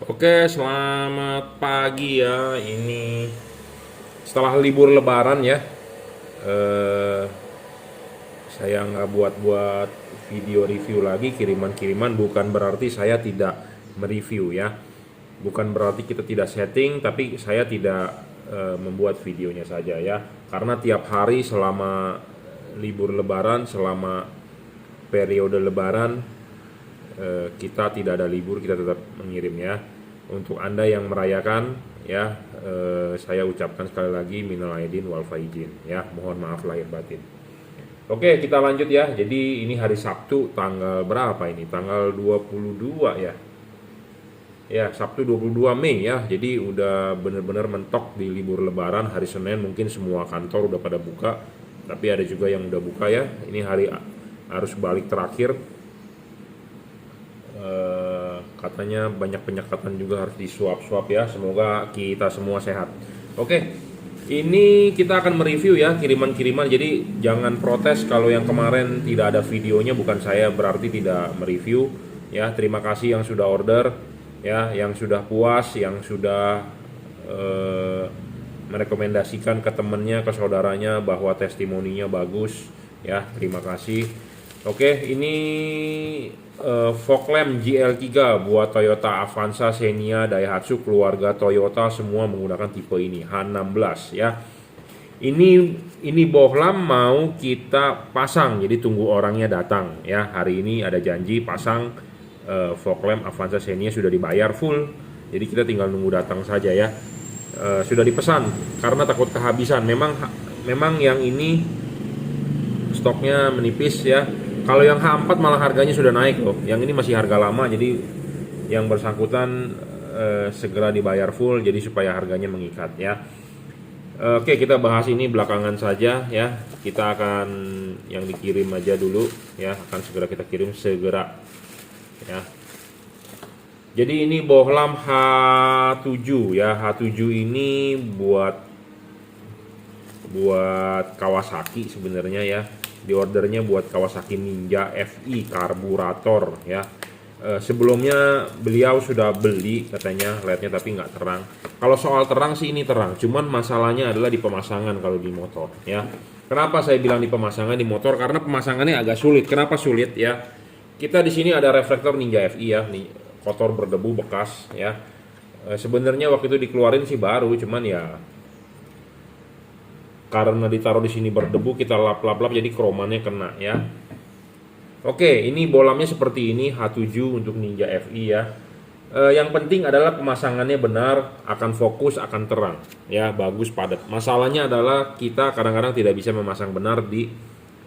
Oke, selamat pagi ya. Ini setelah libur Lebaran ya. Eh, saya nggak buat-buat video review lagi kiriman-kiriman. Bukan berarti saya tidak mereview ya. Bukan berarti kita tidak setting, tapi saya tidak membuat videonya saja ya. Karena tiap hari selama libur Lebaran, selama periode Lebaran, kita tidak ada libur, kita tetap mengirim ya. Untuk Anda yang merayakan ya, saya ucapkan sekali lagi minal aidin wal faizin ya, mohon maaf lahir batin. Oke, kita lanjut ya. Jadi ini hari Sabtu tanggal berapa ini? Tanggal 22 ya. Ya, Sabtu 22 Mei ya. Jadi udah bener-bener mentok di libur Lebaran. Hari Senin mungkin semua kantor udah pada buka, tapi ada juga yang udah buka ya. Ini hari arus balik terakhir. Katanya banyak penyekatan juga harus disuap-suap ya. Semoga kita semua sehat. Oke, ini kita akan mereview ya kiriman-kiriman. Jadi jangan protes kalau yang kemarin tidak ada videonya. Bukan saya berarti tidak mereview ya. Terima kasih yang sudah order ya, yang sudah puas, yang sudah merekomendasikan ke temennya, ke saudaranya bahwa testimoninya bagus ya. Terima kasih. Oke, ini fog lamp GL3 buat Toyota Avanza, Xenia, Daihatsu, keluarga Toyota semua menggunakan tipe ini H16 ya. Ini bohlam mau kita pasang, jadi tunggu orangnya datang ya. Hari ini ada janji pasang fog lamp Avanza Xenia, sudah dibayar full. Jadi kita tinggal nunggu datang saja ya. Sudah dipesan karena takut kehabisan. Memang yang ini stoknya menipis ya. Kalau yang H4 malah harganya sudah naik loh. Yang ini masih harga lama, jadi yang bersangkutan segera dibayar full, jadi supaya harganya mengikat ya. Oke, kita bahas ini belakangan saja ya. Kita akan yang dikirim aja dulu ya. Akan segera kita kirim segera ya. Jadi ini bohlam H7 ya. H7 ini buat Kawasaki sebenarnya ya. Di ordernya buat Kawasaki Ninja FI karburator ya. Sebelumnya beliau sudah beli katanya LED-nya tapi nggak terang. Kalau soal terang sih ini terang, cuman masalahnya adalah di pemasangan kalau di motor ya. Kenapa saya bilang di pemasangan di motor? Karena pemasangannya agak sulit. Kenapa sulit ya? Kita di sini ada reflektor Ninja FI ya, nih kotor berdebu bekas ya. Sebenarnya waktu itu dikeluarin sih baru, cuman ya karena ditaruh di sini berdebu kita lap-lap jadi kromannya kena ya. Oke, ini bolamnya seperti ini H7 untuk Ninja FI ya. Yang penting adalah pemasangannya benar, akan fokus, akan terang ya, bagus padat. Masalahnya adalah kita kadang-kadang tidak bisa memasang benar di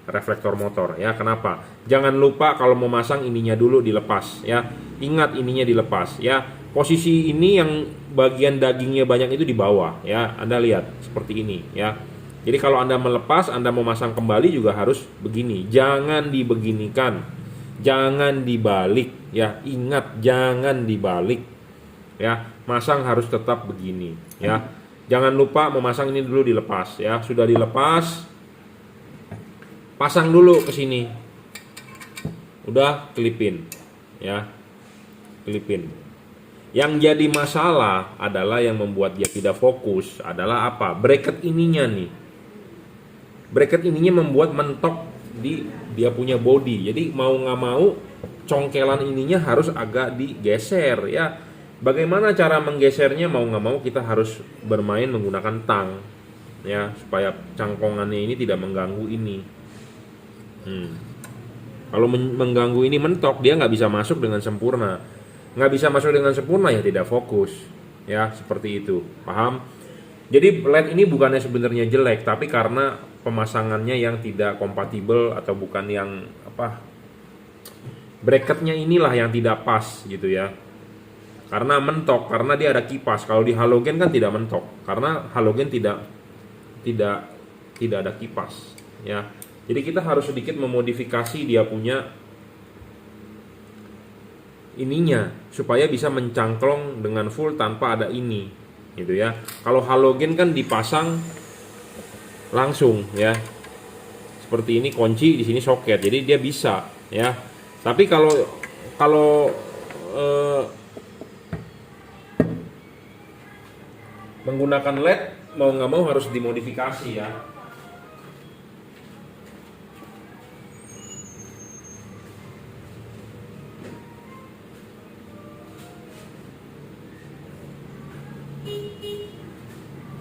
reflektor motor ya. Kenapa? Jangan lupa kalau mau masang ininya dulu dilepas ya. Ingat ininya dilepas ya. Posisi ini yang bagian dagingnya banyak itu di bawah ya. Anda lihat seperti ini ya. Jadi kalau Anda melepas, Anda mau masang kembali juga harus begini. Jangan dibeginikan. Jangan dibalik ya. Ingat, jangan dibalik. Ya, masang harus tetap begini ya. Jangan lupa memasang ini dulu dilepas ya. Sudah dilepas, pasang dulu ke sini. Udah kelipin ya. Kelipin. Yang jadi masalah adalah yang membuat dia tidak fokus adalah apa? Bracket ininya nih. Bracket ininya membuat mentok di dia punya body. Jadi mau nggak mau congkelan ininya harus agak digeser ya. Bagaimana cara menggesernya? Mau nggak mau kita harus bermain menggunakan tang ya, supaya cangkongannya ini tidak mengganggu ini. Kalau mengganggu ini mentok, dia nggak bisa masuk dengan sempurna. Nggak bisa masuk dengan sempurna ya tidak fokus ya, seperti itu. Paham? Jadi LED ini bukannya sebenarnya jelek, tapi karena pemasangannya yang tidak kompatibel atau bukan yang apa, bracketnya inilah yang tidak pas gitu ya. Karena mentok, karena dia ada kipas. Kalau di halogen kan tidak mentok, karena halogen tidak ada kipas ya. Jadi kita harus sedikit memodifikasi dia punya ininya supaya bisa mencangklong dengan full tanpa ada ini gitu ya. Kalau halogen kan dipasang langsung ya. Seperti ini kunci, di sini soket. Jadi dia bisa ya. Tapi kalau menggunakan LED mau nggak mau harus dimodifikasi ya.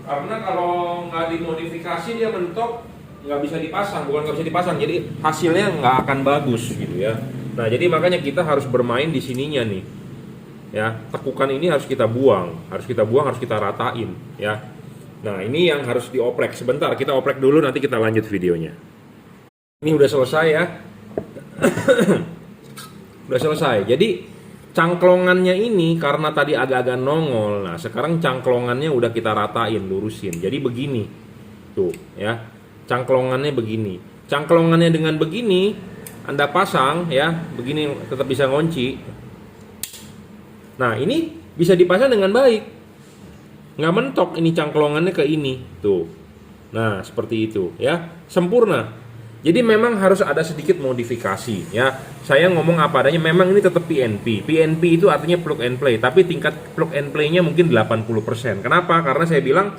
Karena kalau nggak dimodifikasi dia mentok, nggak bisa dipasang, bukan nggak bisa dipasang, jadi hasilnya nggak akan bagus gitu ya. Nah jadi makanya kita harus bermain di sininya nih ya, tekukan ini harus kita buang, harus kita ratain ya. Nah ini yang harus dioprek. Sebentar kita oprek dulu, nanti kita lanjut videonya. Ini udah selesai ya. Udah selesai. Jadi cangklongannya ini karena tadi agak-agak nongol. Nah, sekarang cangklongannya udah kita ratain, lurusin. Jadi begini. Tuh, ya. Cangklongannya begini. Cangklongannya dengan begini Anda pasang ya, begini tetap bisa ngunci. Nah, ini bisa dipasang dengan baik. Nggak mentok ini cangklongannya ke ini. Tuh. Nah, seperti itu ya. Sempurna. Jadi memang harus ada sedikit modifikasi ya. Saya ngomong apa adanya, memang ini tetap PNP. PNP itu artinya plug and play, tapi tingkat plug and play-nya mungkin 80%. Kenapa? Karena saya bilang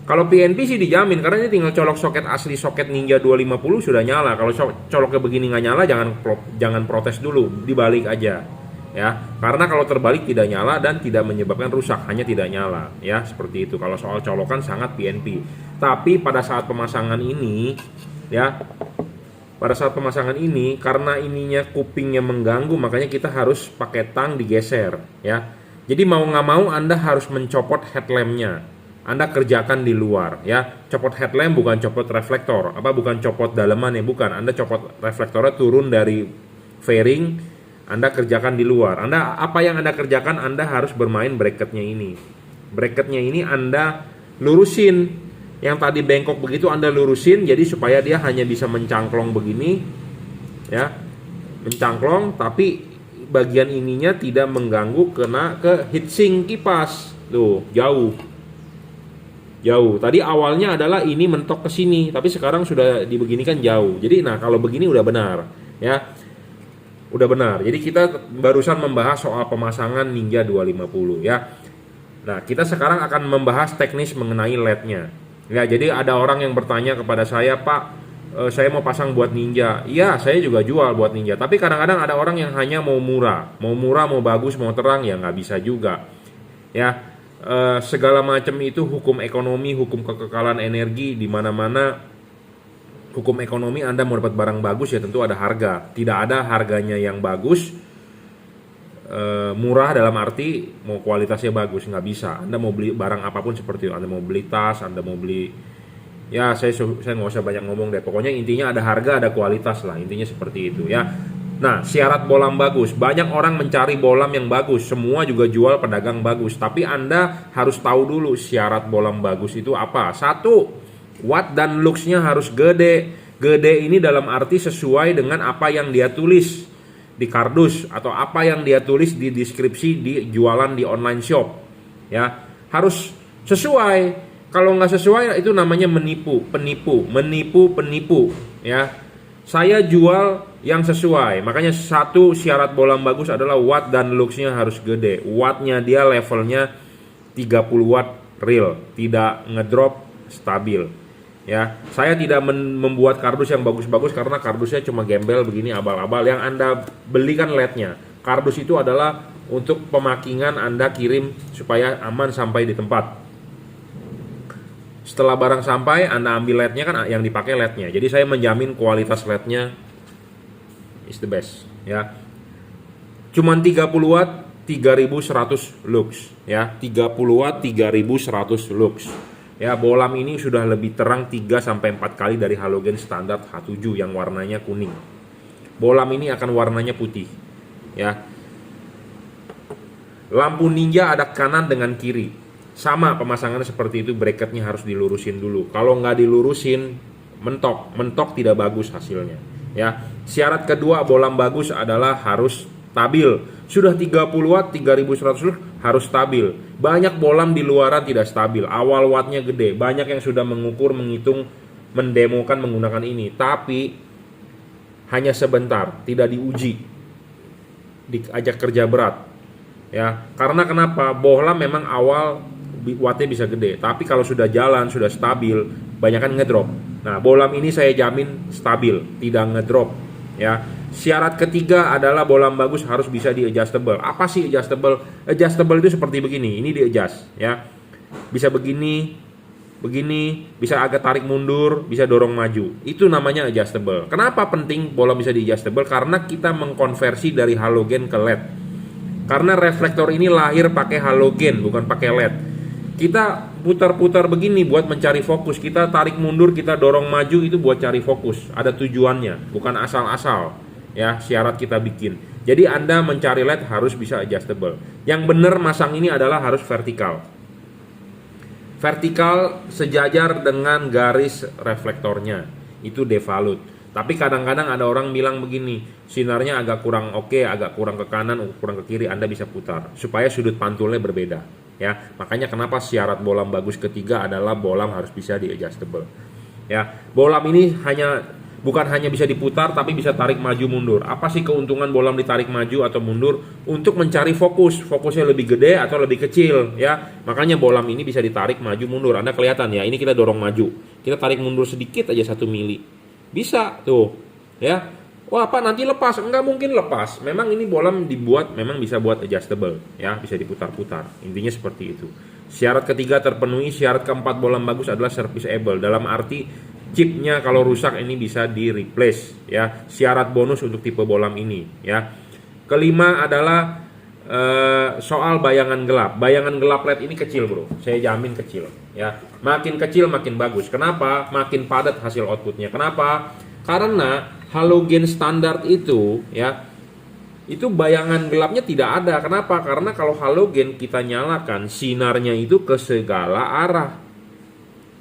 kalau PNP sih dijamin, karena ini tinggal colok soket asli, soket Ninja 250 sudah nyala. Kalau coloknya begini nggak nyala, jangan protes dulu, dibalik aja ya. Karena kalau terbalik tidak nyala dan tidak menyebabkan rusak, hanya tidak nyala ya, seperti itu. Kalau soal colokan sangat PNP. Tapi pada saat pemasangan ini ya, pada saat pemasangan ini karena ininya kupingnya mengganggu, makanya kita harus pakai tang digeser ya. Jadi mau nggak mau Anda harus mencopot headlampnya. Anda kerjakan di luar ya. Copot headlamp bukan copot reflektor, bukan copot dalemannya, bukan. Anda copot reflektornya turun dari fairing, Anda kerjakan di luar. Apa yang Anda kerjakan, Anda harus bermain bracketnya ini. Bracketnya ini Anda lurusin. Yang tadi bengkok begitu Anda lurusin, jadi supaya dia hanya bisa mencangklong begini ya, mencangklong, tapi bagian ininya tidak mengganggu kena ke heatsink kipas. Tuh, jauh. Tadi awalnya adalah ini mentok ke sini, tapi sekarang sudah dibeginikan jauh. Jadi nah kalau begini udah benar ya. Udah benar. Jadi kita barusan membahas soal pemasangan Ninja 250 ya. Nah, kita sekarang akan membahas teknis mengenai LED-nya. Ya, jadi ada orang yang bertanya kepada saya, Pak, saya mau pasang buat Ninja. Iya, saya juga jual buat Ninja. Tapi kadang-kadang ada orang yang hanya mau murah, mau bagus, mau terang, ya nggak bisa juga. Ya, segala macam itu hukum ekonomi, hukum kekekalan energi, di mana-mana hukum ekonomi. Anda mau dapat barang bagus ya tentu ada harga. Tidak ada harganya yang bagus. Murah dalam arti mau kualitasnya bagus, nggak bisa. Anda mau beli barang apapun seperti itu, Anda mau beli tas, Anda mau beli, ya saya nggak usah banyak ngomong deh, pokoknya intinya ada harga, ada kualitas lah, intinya seperti itu ya. Nah, syarat bolam bagus, banyak orang mencari bolam yang bagus, semua juga jual pedagang bagus, tapi Anda harus tahu dulu syarat bolam bagus itu apa. Satu, watt dan luxnya harus gede. Gede ini dalam arti sesuai dengan apa yang dia tulis di kardus atau apa yang dia tulis di deskripsi di jualan di online shop ya, harus sesuai. Kalau nggak sesuai itu namanya penipu ya. Saya jual yang sesuai, makanya satu syarat bolam bagus adalah watt dan luxnya harus gede. Wattnya dia levelnya 30 watt real, tidak ngedrop, stabil. Ya, saya tidak membuat kardus yang bagus-bagus karena kardusnya cuma gembel begini abal-abal. Yang Anda belikan LED-nya. Kardus itu adalah untuk pemakingan, Anda kirim supaya aman sampai di tempat. Setelah barang sampai, Anda ambil LED-nya, kan yang dipakai LED-nya. Jadi saya menjamin kualitas LED-nya is the best ya. Cuman 30 watt 3100 lux ya. 30 watt 3100 lux. Ya, bolam ini sudah lebih terang 3-4 kali dari halogen standar H7 yang warnanya kuning. Bolam ini akan warnanya putih. Ya. Lampu Ninja ada kanan dengan kiri. Sama pemasangannya seperti itu, bracketnya harus dilurusin dulu. Kalau nggak dilurusin, mentok tidak bagus hasilnya. Ya. Syarat kedua bolam bagus adalah harus stabil. Sudah 30 watt 3100 harus stabil. Banyak bolam di luaran tidak stabil. Awal wattnya gede. Banyak yang sudah mengukur, menghitung, mendemokan menggunakan ini. Tapi hanya sebentar, tidak diuji. Diajak kerja berat. Ya, karena kenapa? Bohlam memang awal wattnya bisa gede. Tapi kalau sudah jalan, sudah stabil, banyakan ngedrop. Nah, bolam ini saya jamin stabil, tidak ngedrop ya. Syarat ketiga adalah bolam bagus harus bisa di adjustable. Apa sih adjustable? Adjustable itu seperti begini, ini di adjust ya. Bisa begini, begini, bisa agak tarik mundur, bisa dorong maju. Itu namanya adjustable. Kenapa penting bola bisa di adjustable? Karena kita mengkonversi dari halogen ke LED. Karena reflektor ini lahir pakai halogen, bukan pakai LED. Kita putar-putar begini buat mencari fokus. Kita tarik mundur, kita dorong maju, itu buat cari fokus. Ada tujuannya, bukan asal-asal. Ya, syarat kita bikin. Jadi Anda mencari LED harus bisa adjustable. Yang benar masang ini adalah harus vertikal. Vertikal sejajar dengan garis reflektornya. Itu devalut. Tapi kadang-kadang ada orang bilang begini, sinarnya agak kurang oke, agak kurang ke kanan, kurang ke kiri, Anda bisa putar supaya sudut pantulnya berbeda. Ya, makanya kenapa syarat bolam bagus ketiga adalah bolam harus bisa di adjustable. Ya, bolam ini bukan hanya bisa diputar tapi bisa tarik maju mundur. Apa sih keuntungan bolam ditarik maju atau mundur? Untuk mencari fokus, fokusnya lebih gede atau lebih kecil ya. Makanya bolam ini bisa ditarik maju mundur. Anda kelihatan ya, ini kita dorong maju. Kita tarik mundur sedikit aja 1 mili. Bisa tuh ya. Wah, Pak, nanti lepas? Enggak mungkin lepas. Memang ini bolam dibuat memang bisa buat adjustable ya, bisa diputar-putar. Intinya seperti itu. Syarat ketiga terpenuhi, syarat keempat bolam bagus adalah serviceable. Dalam arti chipnya kalau rusak ini bisa di replace ya. Syarat bonus untuk tipe bolam ini ya. Kelima adalah soal bayangan gelap. Bayangan gelap LED ini kecil, bro. Saya jamin kecil ya. Makin kecil makin bagus. Kenapa? Makin padat hasil outputnya. Kenapa? Karena halogen standar itu ya, itu bayangan gelapnya tidak ada. Kenapa? Karena kalau halogen kita nyalakan, sinarnya itu ke segala arah.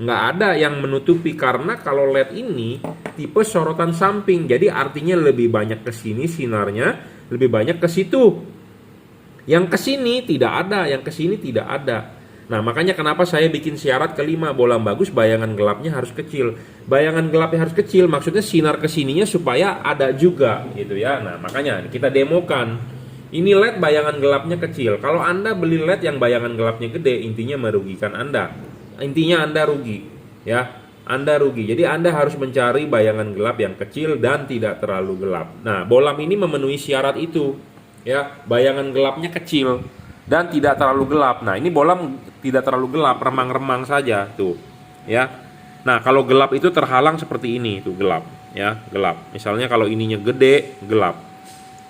Nggak ada yang menutupi, karena kalau LED ini tipe sorotan samping. Jadi artinya lebih banyak ke sini sinarnya, lebih banyak ke situ. Yang ke sini tidak ada, yang ke sini tidak ada. Nah, makanya kenapa saya bikin syarat kelima, bolam bagus bayangan gelapnya harus kecil. Bayangan gelapnya harus kecil, maksudnya sinar kesininya supaya ada juga gitu ya. Nah, makanya kita demokan. Ini LED bayangan gelapnya kecil. Kalau Anda beli LED yang bayangan gelapnya gede, intinya merugikan Anda. Intinya Anda rugi ya. Anda rugi. Jadi Anda harus mencari bayangan gelap yang kecil dan tidak terlalu gelap. Nah, bolam ini memenuhi syarat itu ya. Bayangan gelapnya kecil dan tidak terlalu gelap. Nah, ini bolam tidak terlalu gelap, remang-remang saja tuh ya. Nah, kalau gelap itu terhalang seperti ini tuh, gelap ya, gelap. Misalnya kalau ininya gede, gelap.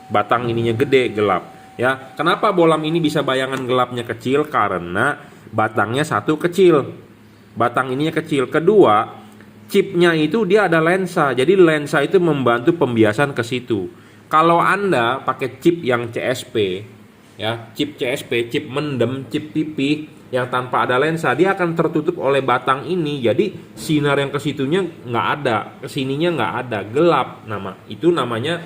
Batang ininya gede, gelap ya. Kenapa bolam ini bisa bayangan gelapnya kecil? Karena batangnya satu kecil. Batang ininya kecil. Kedua, chipnya itu dia ada lensa. Jadi lensa itu membantu pembiasan ke situ. Kalau Anda pakai chip yang CSP ya, chip CSP, chip mendem, chip pipih yang tanpa ada lensa, dia akan tertutup oleh batang ini. Jadi sinar yang ke situnya nggak ada, kesininya nggak ada, gelap. Itu namanya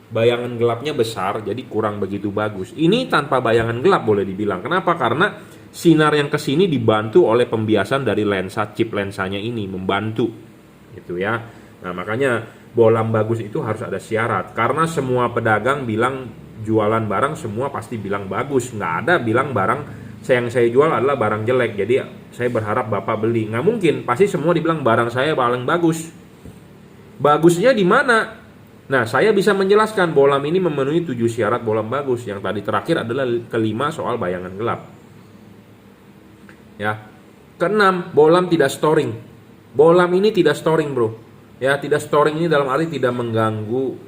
bayangan gelapnya besar, jadi kurang begitu bagus. Ini tanpa bayangan gelap boleh dibilang. Kenapa? Karena sinar yang ke sini dibantu oleh pembiasan dari lensa, chip lensanya ini membantu gitu ya. Nah, makanya bolam bagus itu harus ada syarat. Karena semua pedagang bilang jualan barang semua pasti bilang bagus, nggak ada bilang barang yang saya jual adalah barang jelek, jadi saya berharap Bapak beli. Nggak mungkin, pasti semua dibilang barang saya paling bagus. Bagusnya di mana? Nah, saya bisa menjelaskan bolam ini memenuhi 7 syarat bolam bagus. Yang tadi terakhir adalah kelima soal bayangan gelap ya. Keenam, bolam tidak storing. Bolam ini tidak storing, bro ya. Tidak storing ini dalam arti tidak mengganggu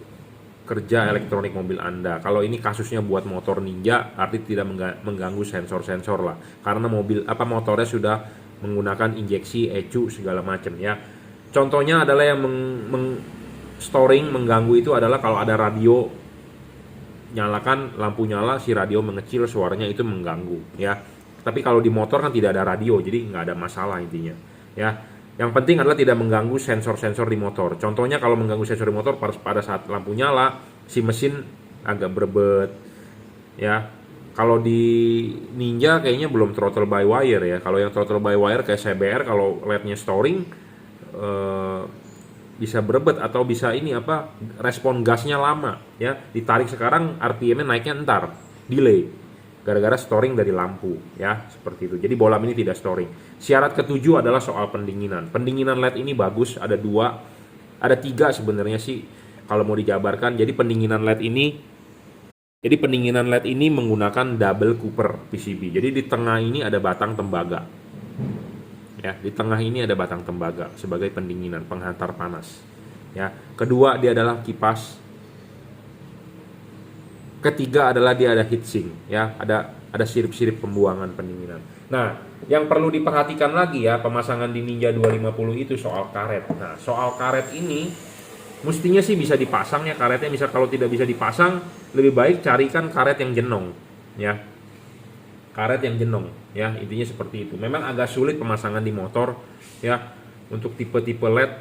kerja elektronik mobil Anda. Kalau ini kasusnya buat motor Ninja, arti tidak mengganggu sensor-sensor lah. Karena motornya sudah menggunakan injeksi, ECU segala macam ya. Contohnya adalah yang storing mengganggu itu adalah kalau ada radio, nyalakan lampu nyala, si radio mengecil, suaranya itu mengganggu ya. Tapi kalau di motor kan tidak ada radio, jadi nggak ada masalah intinya ya. Yang penting adalah tidak mengganggu sensor-sensor di motor. Contohnya kalau mengganggu sensor di motor pada saat lampu nyala, si mesin agak berebet ya. Kalau di Ninja kayaknya belum throttle by wire ya. Kalau yang throttle by wire kayak CBR, kalau LED-nya storing bisa berebet atau bisa respon gasnya lama ya. Ditarik sekarang, RPM-nya naiknya entar, delay gara-gara storing dari lampu ya, seperti itu. Jadi bolam ini tidak storing. Syarat ketujuh adalah soal pendinginan. Pendinginan LED ini bagus, ada tiga sebenarnya sih kalau mau dijabarkan. Jadi pendinginan LED ini menggunakan double cooper PCB. Jadi di tengah ini ada batang tembaga. Ya, di tengah ini ada batang tembaga sebagai pendinginan, penghantar panas. Ya, kedua dia adalah kipas. Ketiga adalah dia ada heatsink, ya, ada sirip-sirip pembuangan pendinginan. Nah, yang perlu diperhatikan lagi ya, pemasangan di Ninja 250 itu soal karet. Nah, soal karet ini mestinya sih bisa dipasang ya karetnya. Misal kalau tidak bisa dipasang, lebih baik carikan karet yang jenong, ya. Karet yang jenong, ya, intinya seperti itu. Memang agak sulit pemasangan di motor, ya, untuk tipe-tipe LED,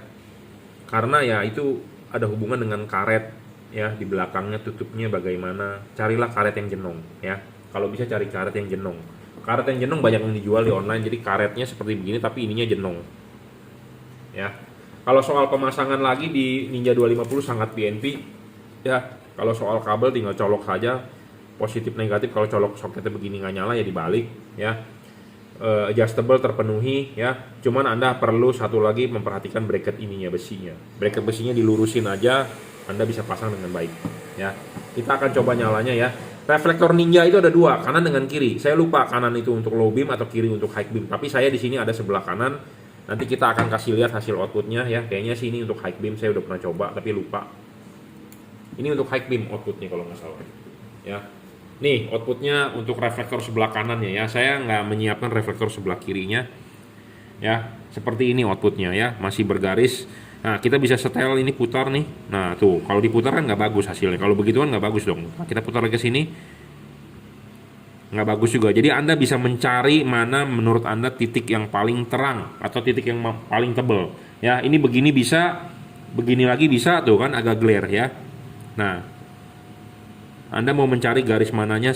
karena ya itu ada hubungan dengan karet, ya, di belakangnya tutupnya bagaimana. Carilah karet yang jenong, ya. Kalau bisa cari karet yang jenong. Karet yang jenong banyak yang dijual di online, jadi karetnya seperti begini tapi ininya jenong, ya. Kalau soal pemasangan lagi di Ninja 250 sangat PNP, ya. Kalau soal kabel tinggal colok saja, positif negatif. Kalau colok soketnya begini nggak nyala ya dibalik, ya. Adjustable terpenuhi, ya. Cuman Anda perlu satu lagi memperhatikan bracket ininya, besinya. Bracket besinya dilurusin aja, Anda bisa pasang dengan baik, ya. Kita akan coba nyalanya ya. Reflektor Ninja itu ada dua, kanan dengan kiri. Saya lupa kanan itu untuk low beam atau kiri untuk high beam. Tapi saya di sini ada sebelah kanan. Nanti kita akan kasih lihat hasil outputnya ya. Kayaknya sih ini untuk high beam, saya udah pernah coba tapi lupa. Ini untuk high beam outputnya kalau nggak salah, ya. Nih outputnya untuk reflektor sebelah kanannya ya. Saya nggak menyiapkan reflektor sebelah kirinya, ya. Seperti ini outputnya ya, masih bergaris. Nah, kita bisa setel ini, putar nih. Nah, tuh, kalau diputar kan nggak bagus hasilnya. Kalau begitu kan nggak bagus dong. Nah, kita putar lagi ke sini, nggak bagus juga. Jadi Anda bisa mencari mana menurut Anda titik yang paling terang atau titik yang paling tebal. Ya, ini begini bisa, begini lagi bisa, tuh kan agak glare ya. Nah, Anda mau mencari garis mananya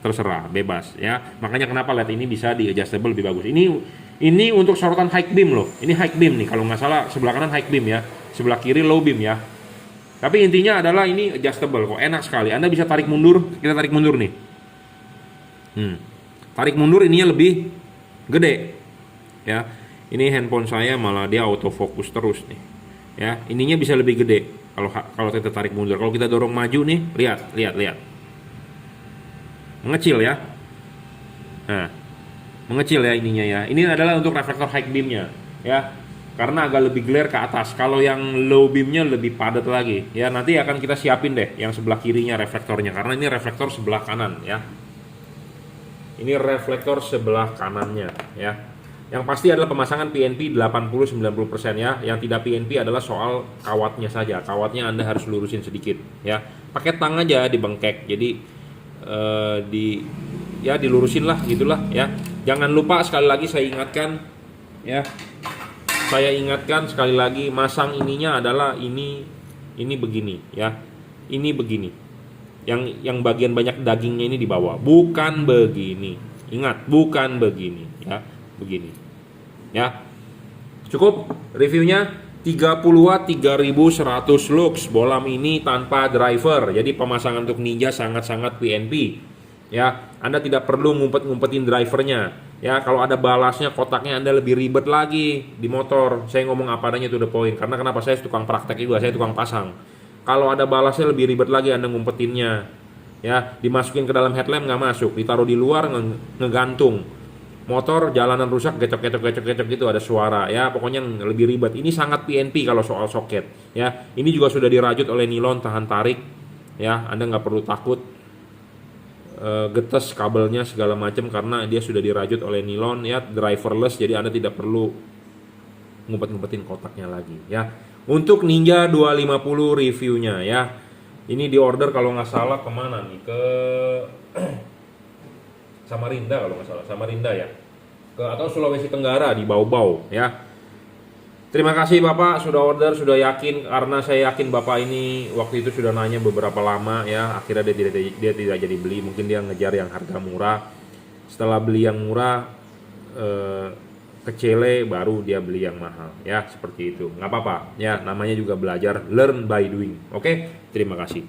terserah, bebas ya. Makanya kenapa LED ini bisa di adjustable lebih bagus. Ini untuk sorotan high beam loh. Ini high beam nih, kalau nggak salah sebelah kanan high beam ya, sebelah kiri low beam ya. Tapi intinya adalah ini adjustable kok, enak sekali. Anda bisa tarik mundur, kita tarik mundur nih. Tarik mundur ininya lebih gede. Ya, ini handphone saya malah dia autofocus terus nih. Ya, ininya bisa lebih gede kalau kita tarik mundur. Kalau kita dorong maju nih, lihat. Mengecil ya. Nah, mengecil ya ininya ya. Ini adalah untuk reflektor high beamnya ya, karena agak lebih glare ke atas. Kalau yang low beamnya lebih padat lagi ya. Nanti akan kita siapin deh yang sebelah kirinya reflektornya, karena ini reflektor sebelah kanan ya. Ini reflektor sebelah kanannya ya. Yang pasti adalah pemasangan PNP 80-90% ya. Yang tidak PNP adalah soal kawatnya saja. Kawatnya Anda harus lurusin sedikit ya. Pakai tang aja dibengkek. Jadi dilurusin lah gitulah ya. Jangan lupa sekali lagi saya ingatkan ya. Saya ingatkan sekali lagi, masang ininya adalah ini begini ya. Ini begini. Yang bagian banyak dagingnya ini di bawah, bukan begini. Ingat, bukan begini ya, begini. Ya. Cukup reviewnya 30 watt 3100 lux. Bolam ini tanpa driver. Jadi pemasangan untuk Ninja sangat-sangat PNP. Ya, Anda tidak perlu ngumpet-ngumpetin drivernya. Ya, kalau ada balasnya kotaknya Anda lebih ribet lagi di motor. Saya ngomong apa adanya itu the point. Karena kenapa, saya tukang praktek juga, saya tukang pasang. Kalau ada balasnya lebih ribet lagi Anda ngumpetinnya. Ya, dimasukin ke dalam headlamp nggak masuk, ditaruh di luar ngegantung. Motor jalanan rusak gecok gitu ada suara ya, pokoknya lebih ribet. Ini sangat PNP kalau soal soket ya. Ini juga sudah dirajut oleh nilon tahan tarik ya. Anda nggak perlu takut getes kabelnya segala macam karena dia sudah dirajut oleh nilon ya, driverless. Jadi Anda tidak perlu ngumpet-ngumpetin kotaknya lagi ya. Untuk Ninja 250 reviewnya ya. Ini di order kalau nggak salah kemana nih, ke Samarinda kalau nggak salah, Samarinda ya, atau Sulawesi Tenggara di Bau-Bau ya. Terima kasih Bapak sudah order, sudah yakin, karena saya yakin Bapak ini waktu itu sudah nanya beberapa lama ya. Akhirnya dia tidak jadi beli, mungkin dia ngejar yang harga murah. Setelah beli yang murah kecele baru dia beli yang mahal ya, seperti itu. Nggak apa-apa ya, namanya juga belajar, learn by doing. Oke, terima kasih.